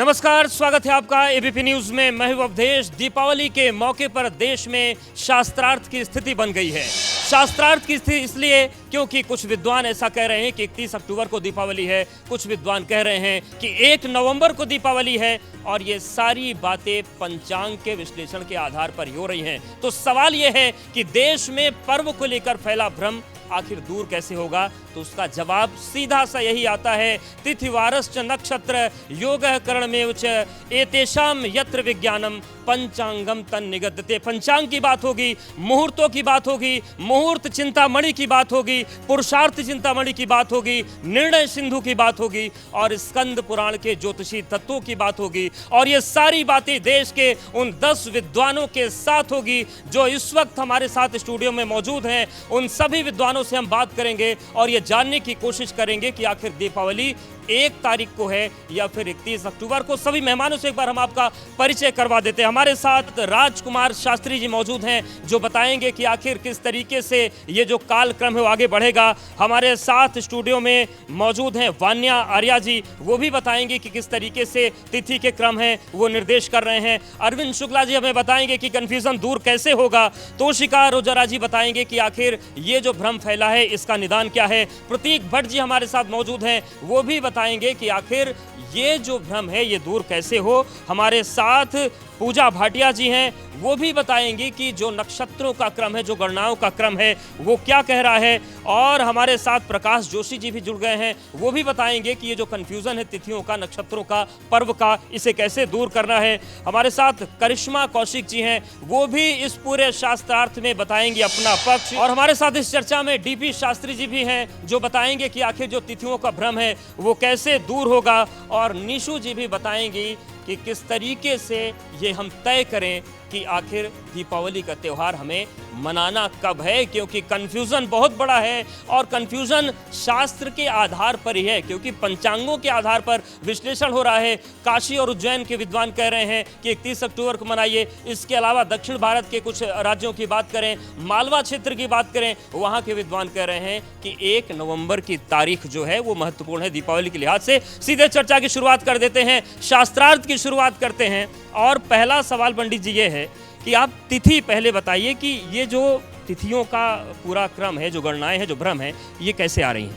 नमस्कार, स्वागत है आपका एबीपी न्यूज में। मैं हूं अवधेश। दीपावली के मौके पर देश में शास्त्रार्थ की स्थिति बन गई है। शास्त्रार्थ की स्थिति इसलिए क्योंकि कुछ विद्वान ऐसा कह रहे हैं कि 31 अक्टूबर को दीपावली है, कुछ विद्वान कह रहे हैं कि 1 नवंबर को दीपावली है, और ये सारी बातें पंचांग के विश्लेषण के आधार पर ही हो रही हैं। तो सवाल ये है कि देश में पर्व को लेकर फैला भ्रम आखिर दूर कैसे होगा? तो उसका जवाब सीधा सा यही आता है, तिथिवारश्च नक्षत्र योगः करणमे उच एतेषाम यत्र विज्ञानम पंचांगम तन निगद्यते। पंचांग की बात होगी, मुहूर्तों की बात होगी, मुहूर्त चिंतामणि की बात होगी, पुरुषार्थ चिंतामणि की बात होगी, निर्णय सिंधु की बात होगी, और स्कंद पुराण के ज्योतिषी तत्वों की बात होगी। और ये सारी बातें देश के उन 10 विद्वानों के साथ होगी जो इस वक्त हमारे साथ स्टूडियो में मौजूद हैं। उन सभी विद्वानों से हम बात करेंगे और ये जानने की कोशिश करेंगे कि आखिर दीपावली 1 तारीख को है या फिर 31 अक्टूबर को। सभी मेहमानों से एक बार हम आपका परिचय करवा देते हैं। हमारे साथ राजकुमार शास्त्री जी मौजूद हैं जो बताएंगे कि आखिर किस तरीके से ये जो कालक्रम है वो आगे बढ़ेगा। हमारे साथ स्टूडियो में मौजूद हैं वान्या आर्या जी, वो भी बताएंगे कि किस तरीके से तिथि के क्रम हैं वो निर्देश कर रहे हैं। अरविंद शुक्ला जी हमें बताएंगे कि कन्फ्यूजन दूर कैसे होगा। तोशिका रोजरा जी बताएंगे कि आखिर ये जो भ्रम फैला है इसका निदान क्या है। प्रतीक भट्ट जी हमारे साथ मौजूद हैं, वो भी बताएंगे कि आखिर ये जो भ्रम है ये दूर कैसे हो। हमारे साथ पूजा भाटिया जी हैं, वो भी बताएंगी कि जो नक्षत्रों का क्रम है, जो गणनाओं का क्रम है, वो क्या कह रहा है। और हमारे साथ प्रकाश जोशी जी भी जुड़ गए हैं, वो भी बताएंगे कि ये जो कन्फ्यूजन है तिथियों का, नक्षत्रों का, पर्व का, इसे कैसे दूर करना है। हमारे साथ करिश्मा कौशिक जी हैं, वो भी इस पूरे शास्त्रार्थ में बताएंगे अपना पक्ष। और हमारे साथ इस चर्चा में डीपी शास्त्री जी भी हैं जो बताएंगे कि आखिर जो तिथियों का भ्रम है वो कैसे दूर होगा। और निशु जी भी बताएंगी कि किस तरीके से ये हम तय करें कि आखिर दीपावली का त्यौहार हमें मनाना कब है, क्योंकि कन्फ्यूज़न बहुत बड़ा है। और कन्फ्यूज़न शास्त्र के आधार पर ही है, क्योंकि पंचांगों के आधार पर विश्लेषण हो रहा है। काशी और उज्जैन के विद्वान कह रहे हैं कि 31 अक्टूबर को मनाइए। इसके अलावा दक्षिण भारत के कुछ राज्यों की बात करें, मालवा क्षेत्र की बात करें, वहाँ के विद्वान कह रहे हैं कि 1 नवंबर की तारीख जो है वो महत्वपूर्ण है दीपावली के लिहाज से। सीधे चर्चा की शुरुआत कर देते हैं, शास्त्रार्थ की शुरुआत करते हैं। और पहला सवाल पंडित जी ये है कि आप तिथि पहले बताइए कि ये जो तिथियों का पूरा क्रम है, जो गणनाएं हैं, जो भ्रम है, ये कैसे आ रही हैं?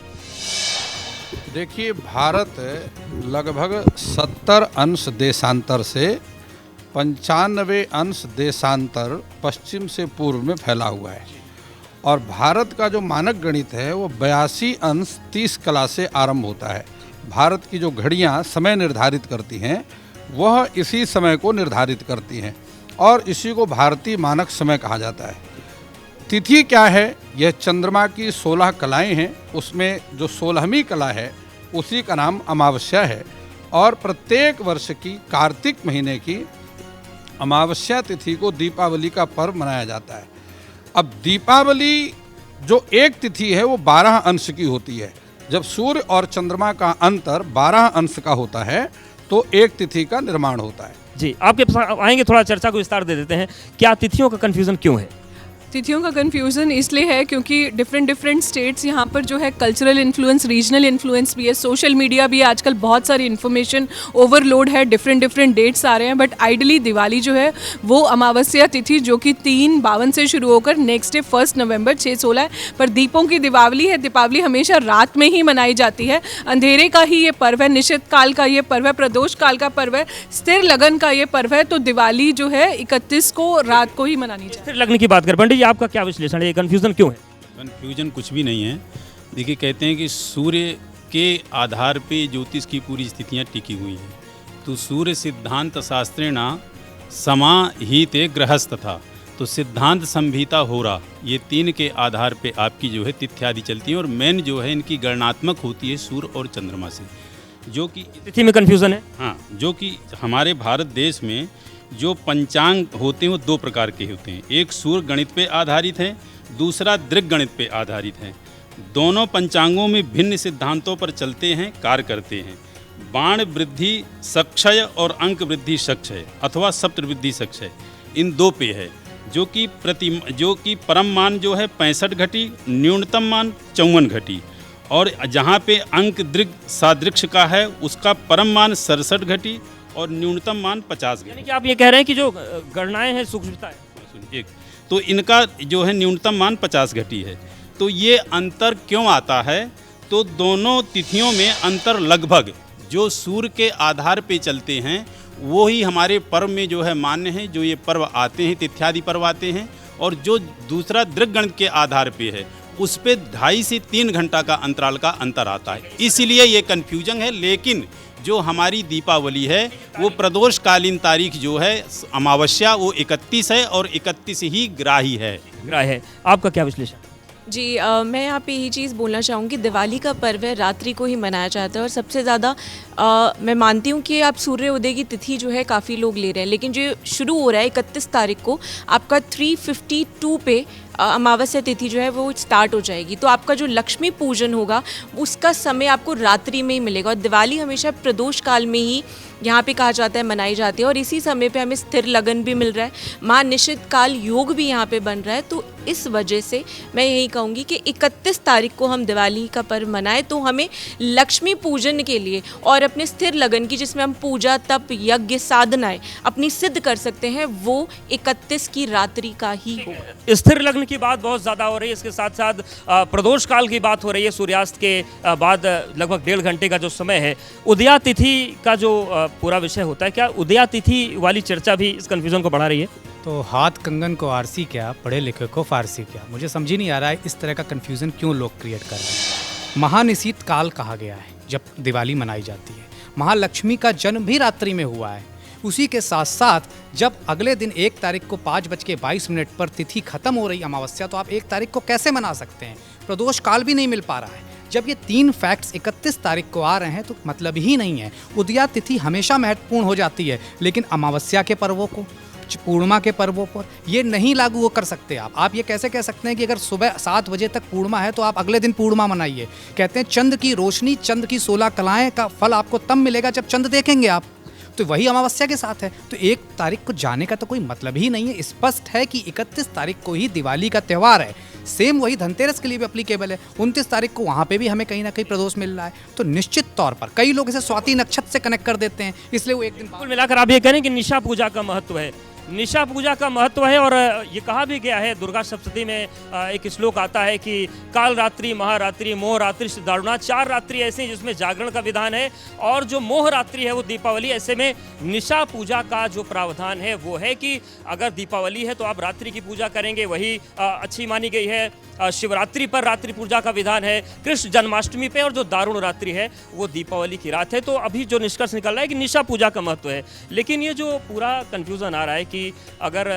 देखिए, भारत लगभग 70 अंश देशांतर से 95 अंश देशांतर पश्चिम से पूर्व में फैला हुआ है। और भारत का जो मानक गणित है वो 82 अंश 30 कला से आरंभ होता है। भारत की जो घड़ियाँ समय निर्धारित करती हैं वह इसी समय को निर्धारित करती हैं, और इसी को भारतीय मानक समय कहा जाता है। तिथि क्या है? यह चंद्रमा की 16 कलाएं हैं, उसमें जो 16वीं कला है उसी का नाम अमावस्या है। और प्रत्येक वर्ष की कार्तिक महीने की अमावस्या तिथि को दीपावली का पर्व मनाया जाता है। अब दीपावली जो एक तिथि है वो 12 अंश की होती है। जब सूर्य और चंद्रमा का अंतर 12 अंश का होता है तो एक तिथि का निर्माण होता है। जी, आपके पास आएंगे, थोड़ा चर्चा को विस्तार दे देते हैं। क्या तिथियों का कन्फ्यूजन क्यों है? तिथियों का कन्फ्यूज़न इसलिए है क्योंकि डिफरेंट स्टेट्स यहाँ पर जो है कल्चरल इन्फ्लुएंस, रीजनल इन्फ्लुएंस भी है, सोशल मीडिया भी है, आजकल बहुत सारी इन्फॉर्मेशन ओवरलोड है, डिफरेंट डेट्स आ रहे हैं। बट आइडली दिवाली जो है वो अमावस्या तिथि जो कि 3/52 से शुरू होकर नेक्स्ट डे 1 नवंबर 6/16 है। पर दीपों की दिवाली है, दीपावली हमेशा रात में ही मनाई जाती है। अंधेरे का ही ये पर्व है, निश्चित काल का ये पर्व है, प्रदोष काल का पर्व है, स्थिर लगन का ये पर्व है। तो दिवाली जो है 31 को रात को ही मनानी चाहिए। स्थिर लगन की बात कर पंडित, आपका क्या विश्लेषण है? ये कंफ्यूजन क्यों है? कन्फ्यूजन कुछ भी नहीं है। देखिए, कहते हैं कि सूर्य के आधार पे ज्योतिष की पूरी स्थितियां टिकी हुई हैं। तो सूर्य सिद्धांत शास्त्रेण समाहिते ग्रहस्थ था, तो सिद्धांत संहिता हो रहा, ये 3 के आधार पे आपकी जो है तिथि आदि चलती है। और मेन जो है इनकी गणनात्मक होती है सूर्य और चंद्रमा से, जो कि तिथि में कंफ्यूजन है। हाँ, जो कि हमारे भारत देश में जो पंचांग होते हैं वो 2 प्रकार के होते हैं। एक सूर्य गणित पे आधारित है, दूसरा दृक गणित पे आधारित है। दोनों पंचांगों में भिन्न सिद्धांतों पर चलते हैं, कार्य करते हैं। बाण वृद्धि सक्षय और अंक वृद्धि सक्षय अथवा सप्तवृद्धि सक्षय, इन 2 पे है। जो कि परम मान जो है 65 घटी, न्यूनतम मान 54 घटी। और जहाँ पे अंक दृग सादृक्ष का है उसका परम मान 67 घटी और न्यूनतम मान 50 यानी घटी। कि आप ये कह रहे हैं कि जो गणनाएं हैं सूक्ष्मता है। एक तो इनका जो है न्यूनतम मान 50 घटी है। तो ये अंतर क्यों आता है? तो दोनों तिथियों में अंतर लगभग जो सूर्य के आधार पे चलते हैं वो ही हमारे पर्व में जो है मान्य है। जो ये पर्व आते हैं, तिथ्यादि पर्व आते हैं, और जो दूसरा दृक गणित के आधार पे है उस पे 2.5 से 3 घंटा का अंतराल का अंतर आता है, इसलिए ये कन्फ्यूजन है। लेकिन जो हमारी दीपावली है वो प्रदोषकालीन तारीख जो है अमावस्या वो 31 है और 31 ही ग्राही है। ग्राह्य है। आपका क्या विश्लेषण? जी मैं यहाँ पे यही चीज़ बोलना चाहूँगी, दिवाली का पर्व है, रात्रि को ही मनाया जाता है और सबसे ज़्यादा मैं मानती हूँ कि आप सूर्य उदय की तिथि जो है काफ़ी लोग ले रहे हैं, लेकिन जो शुरू हो रहा है 31 तारीख को आपका 3:52 पे अमावस्या तिथि जो है वो स्टार्ट हो जाएगी। तो आपका जो लक्ष्मी पूजन होगा उसका समय आपको रात्रि में ही मिलेगा। और दिवाली हमेशा प्रदोष काल में ही यहाँ पे कहा जाता है मनाई जाती है, और इसी समय पे हमें स्थिर लगन भी मिल रहा है, महानिश्चित काल योग भी यहाँ पे बन रहा है। तो इस वजह से मैं यही कहूँगी कि 31 तारीख को हम दिवाली का पर्व मनाएं, तो हमें लक्ष्मी पूजन के लिए और अपने स्थिर लगन की, जिसमें हम पूजा तप यज्ञ साधनाएं अपनी सिद्ध कर सकते हैं, वो 31 की रात्रि का ही होगा। स्थिर लग्न की बात बहुत ज़्यादा हो रही है, इसके साथ साथ प्रदोष काल की बात हो रही है। सूर्यास्त के बाद लगभग 1.5 घंटे का जो समय है, उदया तिथि का जो पूरा विषय होता है, क्या उदया तिथि वाली चर्चा भी इस कन्फ्यूजन को बढ़ा रही है? तो हाथ कंगन को आरसी क्या, पढ़े लिखे को फारसी क्या, मुझे समझ ही नहीं आ रहा है इस तरह का कन्फ्यूज़न क्यों लोग क्रिएट कर रहे हैं। महानिशीत काल कहा गया है जब दिवाली मनाई जाती है, महालक्ष्मी का जन्म भी रात्रि में हुआ है। उसी के साथ साथ जब अगले दिन 1 तारीख को 5:22 पर तिथि खत्म हो रही अमावस्या, तो आप 1 तारीख को कैसे मना सकते हैं? प्रदोष काल भी नहीं मिल पा रहा है। जब ये 3 फैक्ट्स 31 तारीख को आ रहे हैं तो मतलब ही नहीं है। उदया तिथि हमेशा महत्वपूर्ण हो जाती है, लेकिन अमावस्या के पर्वों को, पूर्णिमा के पर्वों पर ये नहीं लागू वो कर सकते आप ये कैसे कह सकते हैं कि अगर सुबह 7 बजे तक पूर्णिमा है तो आप अगले दिन पूर्णिमा मनाइए? कहते हैं चंद्र की रोशनी, चंद्र की 16 कलाएं का फल आपको तब मिलेगा जब चंद्र देखेंगे आप। तो वही अमावस्या के साथ है। तो 1 तारीख को जाने का तो कोई मतलब ही नहीं है। स्पष्ट है कि 31 तारीख को ही दिवाली का त्यौहार है। सेम वही धनतेरस के लिए भी एप्लीकेबल है। 29 तारीख को वहाँ पे भी हमें कहीं ना कहीं प्रदोष मिल रहा है। तो निश्चित तौर पर कई लोग इसे स्वाति नक्षत्र से कनेक्ट कर देते हैं, इसलिए वो एक दिन कुल मिलाकर आप ये कह रहे हैं कि निशा पूजा का महत्व है। निशा पूजा का महत्व है, और ये कहा भी गया है, दुर्गा सप्तशती में एक श्लोक आता है कि काल रात्रि, महारात्रि, मोह रात्रि, दारुणा, 4 रात्रि ऐसी जिसमें जागरण का विधान है, और जो मोह रात्रि है वो दीपावली। ऐसे में निशा पूजा का जो प्रावधान है वो है कि अगर दीपावली है तो आप रात्रि की पूजा करेंगे, वही अच्छी मानी गई है। शिवरात्रि पर रात्रि पूजा का विधान है, कृष्ण जन्माष्टमी पे, और जो दारुण रात्रि है वो दीपावली की रात है। तो अभी जो निष्कर्ष निकल रहा है कि निशा पूजा का महत्व है। लेकिन ये जो पूरा कन्फ्यूज़न आ रहा है कि अगर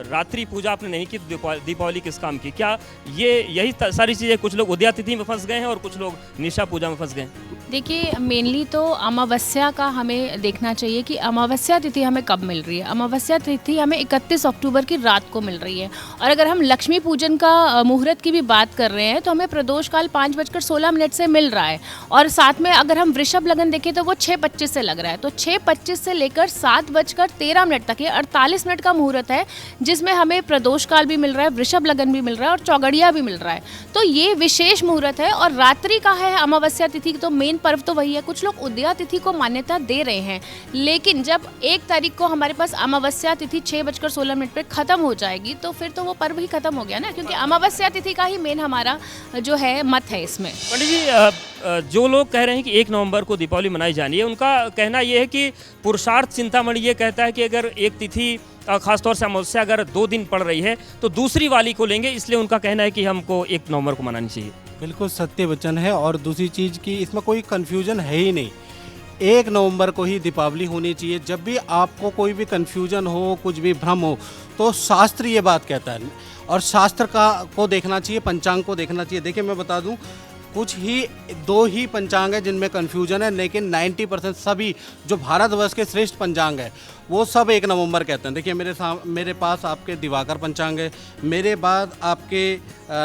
रात्रि पूजा आपने नहीं की तो दीपावली किस काम की, क्या ये यही सारी चीज़ें? कुछ लोग उदया तिथि में फंस गए हैं और कुछ लोग निशा पूजा में फंस गए हैं। देखिए, मेनली तो अमावस्या का हमें देखना चाहिए कि अमावस्या तिथि हमें कब मिल रही है। अमावस्या तिथि हमें 31 अक्टूबर की रात को मिल रही है। और अगर हम लक्ष्मी पूजन का मुहूर्त की भी बात कर रहे हैं तो हमें प्रदोष काल 5:16 से मिल रहा है। और साथ में अगर हम वृषभ लगन देखें तो वो 6:25 से लग रहा है। तो 6:25 से लेकर 7:13 तक, ये 48 मिनट का मुहूर्त है, जिसमें हमें प्रदोष काल भी मिल रहा है, वृषभ लगन भी मिल रहा है और चौगड़िया भी मिल रहा है। तो ये विशेष मुहूर्त है। और रात्रि का है अमावस्या तिथि, तो मेन पर्व तो वही है। कुछ लोग उदया तिथि को मान्यता दे रहे हैं, लेकिन जब 1 तारीख को हमारे पास अमावस्या तिथि 6:16 पर खत्म हो जाएगी तो फिर तो वो पर्व ही खत्म हो गया ना, क्योंकि अमावस्या तिथि का ही मेन हमारा जो है मत है इसमें। पंडित जी, जो लोग कह रहे हैं कि 1 नवंबर को दीपावली मनाई जानी है, उनका कहना यह है कि पुरुषार्थ चिंतामणि ये कहता है कि अगर एक तिथि खासतौर से अमावस्या अगर 2 दिन पड़ रही है तो दूसरी वाली को लेंगे, इसलिए उनका कहना है कि हमको 1 नवंबर को मनानी चाहिए। बिल्कुल सत्य वचन है। और दूसरी चीज़ की इसमें कोई कन्फ्यूजन है ही नहीं, 1 नवंबर को ही दीपावली होनी चाहिए। जब भी आपको कोई भी कन्फ्यूजन हो, कुछ भी भ्रम हो, तो शास्त्र ये बात कहता है, और शास्त्र को देखना चाहिए, पंचांग को देखना चाहिए। देखिए मैं बता दूं, कुछ ही 2 ही पंचांग है जिनमें कन्फ्यूजन है, लेकिन 90% सभी जो भारतवर्ष के श्रेष्ठ पंचांग है वो सब 1 नवंबर कहते हैं। देखिए मेरे पास आपके दिवाकर पंचांग है, मेरे बाद आपके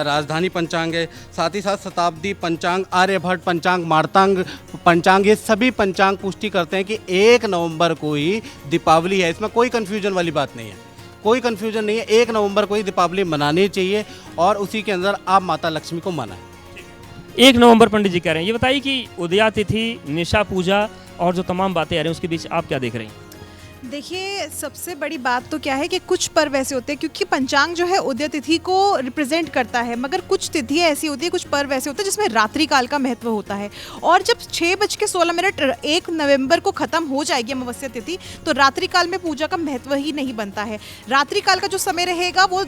राजधानी पंचांग है, साथ ही साथ शताब्दी पंचांग, आर्यभट्ट पंचांग, मार्तांग पंचांग, ये सभी पंचांग पुष्टि करते हैं कि 1 नवंबर को ही दीपावली है। इसमें कोई कन्फ्यूजन वाली बात नहीं है, कोई कन्फ्यूजन नहीं है। 1 नवंबर को ही दीपावली मनानी चाहिए और उसी के अंदर आप माता लक्ष्मी को मनाएं। 1 नवंबर पंडित जी कह रहे हैं। ये बताइए कि उदया तिथि, निशा पूजा और जो तमाम बातें आ रही हैं उसके बीच आप क्या देख रहे हैं? देखिए, सबसे बड़ी बात तो क्या है कि कुछ पर्व ऐसे होते हैं, क्योंकि पंचांग जो है उदय तिथि को रिप्रेजेंट करता है, मगर कुछ तिथियाँ ऐसी होती है, कुछ पर्व ऐसे होते हैं जिसमें रात्रि काल का महत्व होता है। और जब 6:16 1 नवंबर को ख़त्म हो जाएगी अमावस्या तिथि, तो रात्रि काल में पूजा का महत्व ही नहीं बनता है। रात्रि काल का जो समय रहेगा वो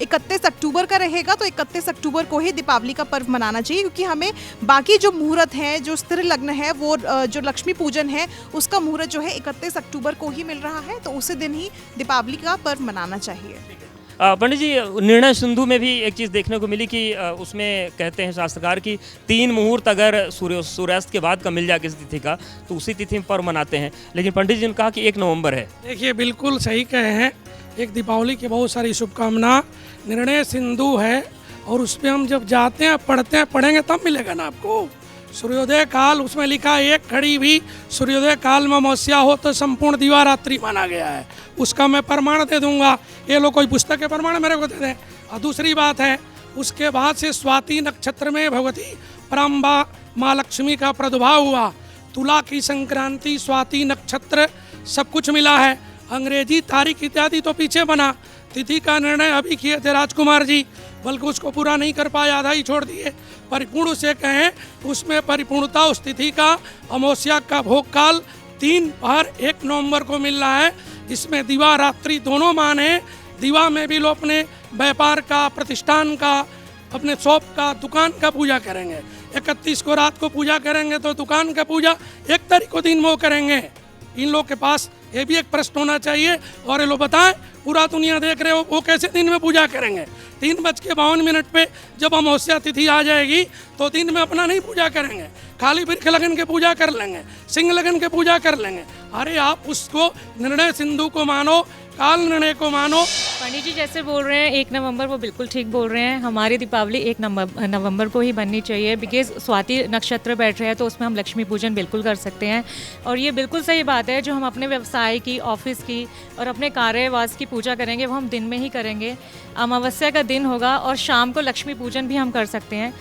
31 अक्टूबर का रहेगा, तो 31 अक्टूबर को ही दीपावली का पर्व मनाना चाहिए, क्योंकि हमें बाकी जो मुहूर्त हैं, जो स्थिर लग्न है, वो जो लक्ष्मी पूजन है उसका मुहूर्त जो है 31 अक्टूबर को ही मिल रहा है, तो उसी दिन ही दीपावली का पर्व मनाना चाहिए। पंडित जी, निर्णय सिंधु में भी एक चीज़ देखने को मिली कि उसमें कहते हैं शास्त्रकार कि 3 मुहूर्त अगर सूर्यास्त के बाद का मिल जाए किसी तिथि का, तो उसी तिथि में पर्व मनाते हैं। लेकिन पंडित जी ने कहा कि 1 नवंबर है। देखिए, बिल्कुल सही कहे हैं। एक दीपावली की बहुत सारी शुभकामना। निर्णय सिंधु है और उस पर हम जब जाते हैं, पढ़ेंगे तब मिलेगा ना आपको। सूर्योदय काल उसमें लिखा, एक घड़ी भी सूर्योदय काल में अमावस्या हो तो संपूर्ण दिवारात्रि माना गया है। उसका मैं प्रमाण दे दूंगा। ये लोग कोई पुस्तक के प्रमाण मेरे को दे दें। और दूसरी बात है, उसके बाद से स्वाति नक्षत्र में भगवती पराम्बा माँ लक्ष्मी का प्रादुर्भाव हुआ। तुला की संक्रांति, स्वाति नक्षत्र, सब कुछ मिला है। अंग्रेजी तारीख इत्यादि तो पीछे बना। तिथि का निर्णय अभी किए थे राजकुमार जी, बल्कि उसको पूरा नहीं कर पाए, आधा ही छोड़ दिए। परिपूर्ण से कहें, उसमें परिपूर्णता उस तिथि का अमावस्या का भोग काल 3 और 1 नवंबर को मिल रहा है, जिसमें दिवा रात्रि दोनों माने। दिवा में भी लोग अपने व्यापार का, प्रतिष्ठान का, अपने शॉप का, दुकान का पूजा करेंगे। 31 को रात को पूजा करेंगे तो दुकान का पूजा 1 तारीख को दिन में वो करेंगे। इन लोग के पास ये भी एक प्रश्न होना चाहिए और ये लोग बताएं, पूरा दुनिया देख रहे हो, वो कैसे दिन में पूजा करेंगे? 3:52 पे जब अमावस्या तिथि आ जाएगी तो दिन में अपना नहीं पूजा करेंगे, खाली वृक्ष लगन के पूजा कर लेंगे, सिंह लगन के पूजा कर लेंगे। अरे आप उसको निर्णय सिंधु को मानो, काल निर्णय को मानो। पंडित जी जैसे बोल रहे हैं 1 नवंबर, वो बिल्कुल ठीक बोल रहे हैं। हमारी दीपावली 1 नवंबर को ही बननी चाहिए, बिकॉज स्वाति नक्षत्र बैठ रहे हैं तो उसमें हम लक्ष्मी पूजन बिल्कुल कर सकते हैं। और ये बिल्कुल सही बात है, जो हम अपने व्यवसाय की, ऑफिस की और अपने कार्यवास की पूजा करेंगे वो हम दिन में ही करेंगे। अमावस्या का दिन होगा और शाम को लक्ष्मी पूजन भी हम कर सकते हैं।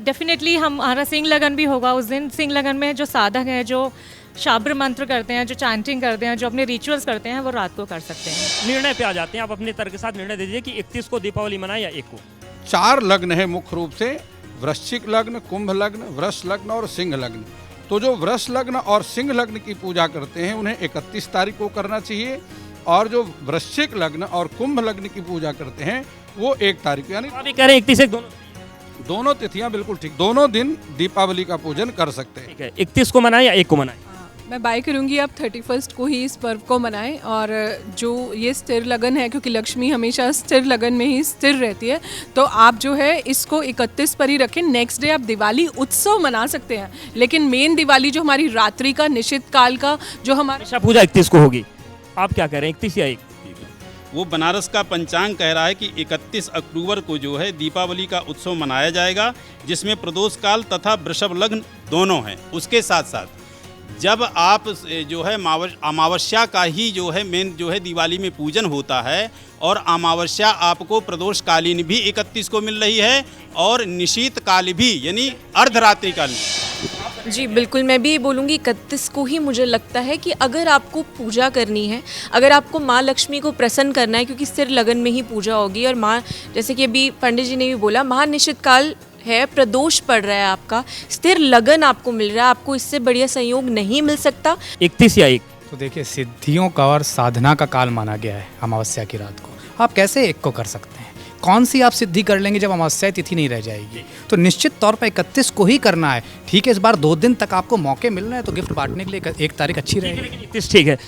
डेफिनेटली हमारा सिंह लगन भी होगा उस दिन। सिंह लगन में जो साधक हैं, जो शाब्र मंत्र करते हैं, जो चैंटिंग करते हैं, जो अपने रिचुअल्स करते हैं, वो रात को कर सकते हैं। निर्णय पे आ जाते हैं, आप अपने तर्क के साथ निर्णय दे दीजिए कि 31 को दीपावली मनाएं या 1 को। 4 लग्न है मुख्य रूप से, वृश्चिक लग्न, कुंभ लग्न, वृष लग्न और सिंह लग्न। तो जो वृष लग्न और सिंह लग्न की पूजा करते हैं उन्हें 31 तारीख को करना चाहिए, और जो वृश्चिक लग्न और कुंभ लग्न की पूजा करते हैं वो 1 तारीख, यानी आप कह रहे हैं 31 दोनों तिथियां बिल्कुल ठीक, दोनों दिन दीपावली का पूजन कर सकते हैं। ठीक है, 31 को मनाएं या 1 को मनाएं? मैं बाय करूंगी आप 31 को ही इस पर्व को मनाएं। और जो ये स्थिर लगन है, क्योंकि लक्ष्मी हमेशा स्थिर लगन में ही स्थिर रहती है, तो आप जो है इसको 31 पर ही रखें। नेक्स्ट डे आप दिवाली उत्सव मना सकते हैं, लेकिन मेन दिवाली जो हमारी रात्रि का, निश्चित काल का, जो हमारा पूजा 31 को होगी। आप क्या कह रहे हैं, 31 या 1? वो बनारस का पंचांग कह रहा है कि 31 अक्टूबर को जो है दीपावली का उत्सव मनाया जाएगा, जिसमें प्रदोष काल तथा वृषभ लग्न दोनों हैं। उसके साथ साथ जब आप जो है अमावस्या का ही जो है मेन जो है दिवाली में पूजन होता है, और अमावस्या आपको प्रदोष कालीन भी 31 को मिल रही है और निशीत काल भी, यानी अर्धरात्रि काल। जी बिल्कुल, मैं भी बोलूँगी 31 को ही। मुझे लगता है कि अगर आपको पूजा करनी है, अगर आपको माँ लक्ष्मी को प्रसन्न करना है, क्योंकि स्थिर लगन में ही पूजा होगी, और माँ, जैसे कि अभी पंडित जी ने भी बोला, महानिश्चित काल है, प्रदोष पड़ रहा है, आपका स्थिर लगन आपको मिल रहा है, आपको इससे बढ़िया संयोग नहीं मिल सकता। 31 या 1? तो देखिए, सिद्धियों का और साधना का काल माना गया है अमावस्या की रात को। आप कैसे 1 को कर सकते हैं? कौन सी आप सिद्धि कर लेंगे जब अमावस्या तिथि नहीं रह जाएगी? तो निश्चित तौर पर 31 को ही करना है। ठीक है, इस बार 2 दिन तक आपको मौके मिल रहे हैं, तो गिफ्ट बांटने के लिए 1 तारीख अच्छी रहेगी। 31 ठीक है।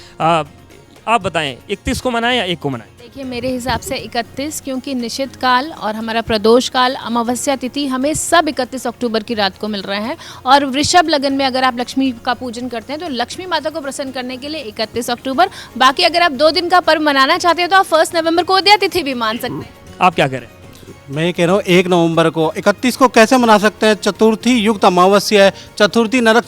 आप बताएं, 31 को मनाएं या 1 को मनाएं? देखिए, मेरे हिसाब से 31, क्योंकि निश्चित काल और हमारा प्रदोष काल, अमावस्या तिथि हमें सब 31 अक्टूबर की रात को मिल रहे हैं। और वृषभ लगन में अगर आप लक्ष्मी का पूजन करते हैं तो लक्ष्मी माता को प्रसन्न करने के लिए 31 अक्टूबर। बाकी अगर आप 2 दिन का पर्व मनाना चाहते हैं तो आप 1 नवंबर को उदय तिथि भी मान सकते हैं। आप क्या कह रहे हैं? मैं कह रहा हूँ 1 नवंबर को। 31 को कैसे मना सकते हैं? चतुर्थी युक्त अमावस्या है। चतुर्थी नरक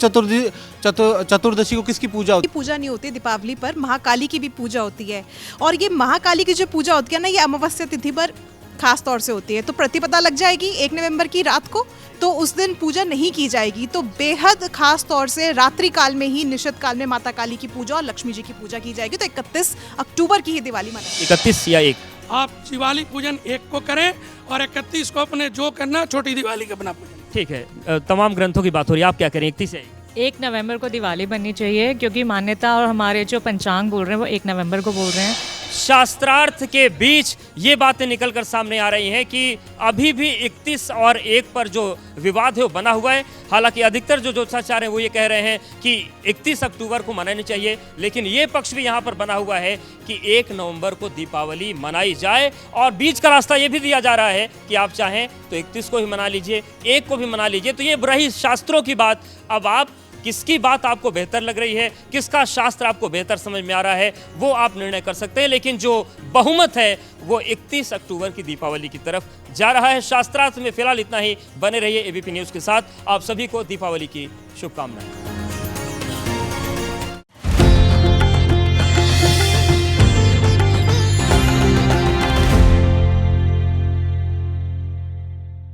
चतुर्दशी को किसकी पूजा होती है? पूजा नहीं होती दीपावली पर, महाकाली की भी पूजा होती है। और ये महाकाली की जो पूजा होती है ना, ये अमावस्या तिथि पर खास तौर से होती है, तो प्रतिपदा लग जाएगी 1 नवंबर की रात को, तो उस दिन पूजा नहीं की जाएगी। तो बेहद खास तौर से रात्रि काल में ही, निषद काल में माता काली की पूजा और लक्ष्मी जी की पूजा की जाएगी। तो 31 अक्टूबर की ही दिवाली मनाएंगे। 31 या 1? आप दिवाली पूजन 1 को करें और 31 को अपने जो करना छोटी दिवाली का अपना पूजन। ठीक है, तमाम ग्रंथों की बात हो रही है, आप क्या करें? 31 या 1 नवंबर को दिवाली बननी चाहिए, क्योंकि मान्यता और हमारे जो पंचांग बोल रहे हैं वो 1 नवंबर को बोल रहे हैं। शास्त्रार्थ के बीच ये बातें निकलकर सामने आ रही हैं कि अभी भी 31 और 1 पर जो विवाद है वो बना हुआ है। हालांकि अधिकतर जो ज्योतिषाचार्य हैं वो ये कह रहे हैं कि 31 अक्टूबर को मनानी चाहिए, लेकिन ये पक्ष भी यहाँ पर बना हुआ है कि 1 नवंबर को दीपावली मनाई जाए। और बीच का रास्ता ये भी दिया जा रहा है कि आप चाहें तो 31 को भी मना लीजिए, 1 को भी मना लीजिए। तो ये रही शास्त्रों की बात। अब आप किसकी बात आपको बेहतर लग रही है, किसका शास्त्र आपको बेहतर समझ में आ रहा है, वो आप निर्णय कर सकते हैं। लेकिन जो बहुमत है वो 31 अक्टूबर की दीपावली की तरफ जा रहा है। शास्त्रार्थ में फिलहाल इतना ही। बने रहिए एबीपी न्यूज़ के साथ। आप सभी को दीपावली की शुभकामनाएं।